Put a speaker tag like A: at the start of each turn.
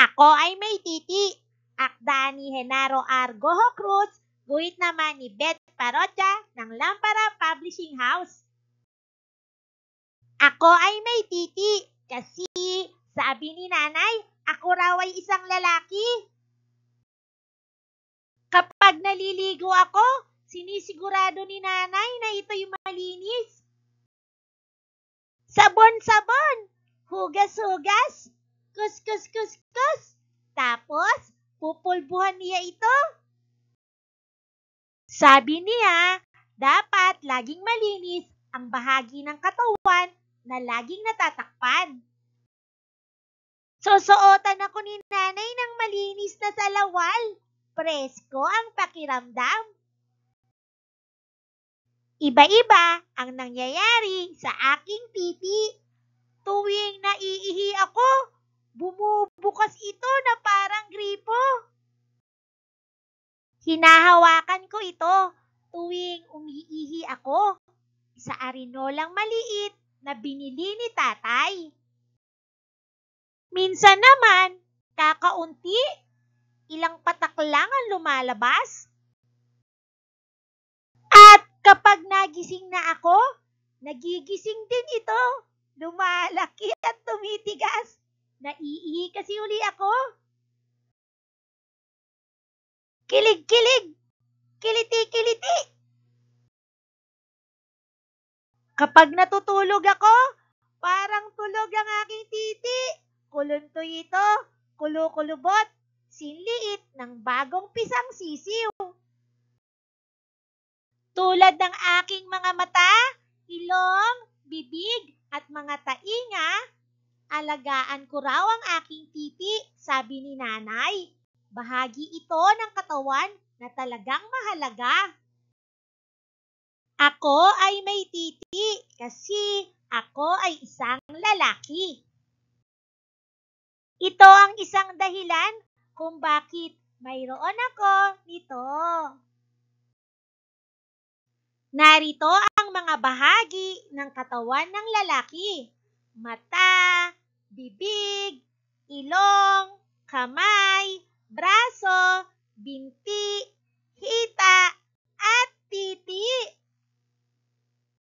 A: Ako ay may titi. Akda ni Genaro R. Gojo Cruz, guhit naman ni Beth Parotya ng Lampara Publishing House. Ako ay may titi kasi sabi ni nanay, ako raw ay isang lalaki. Kapag naliligo ako, sinisigurado ni nanay na ito'y malinis. Sabon-sabon, hugas-hugas, kus-kus-kus-kus. Tapos, pupulbuhan niya ito. Sabi niya, dapat laging malinis ang bahagi ng katawan na laging natatakpan. Susuotan ako ni nanay ng malinis na salawal. Presko ang pakiramdam. Iba-iba ang nangyayari sa aking titi. Tuwing naiihi ako, bumubukas ito na parang gripo. Hinahawakan ko ito tuwing umiihi ako sa arinolang maliit na binili ni tatay. Minsan naman, kakaunti, ilang patak lang ang lumalabas. At kapag nagising na ako, nagigising din ito. Lumalaki at tumitigas. Naiihi kasi uli ako. Kilig-kilig, kiliti-kiliti. Kapag natutulog ako, parang tulog ang aking titi. Kuluntoy ito, kulukulubot, sinliit ng bagong pisang sisiw. Tulad ng aking mga mata, ilong, bibig, at mga tainga, alagaan ko raw ang aking titi, sabi ni nanay. Bahagi ito ng katawan na talagang mahalaga. Ako ay may titi kasi ako ay isang lalaki. Ito ang isang dahilan kung bakit mayroon ako nito. Narito ang mga bahagi ng katawan ng lalaki. Mata, bibig, ilong, kamay, braso, binti, hita,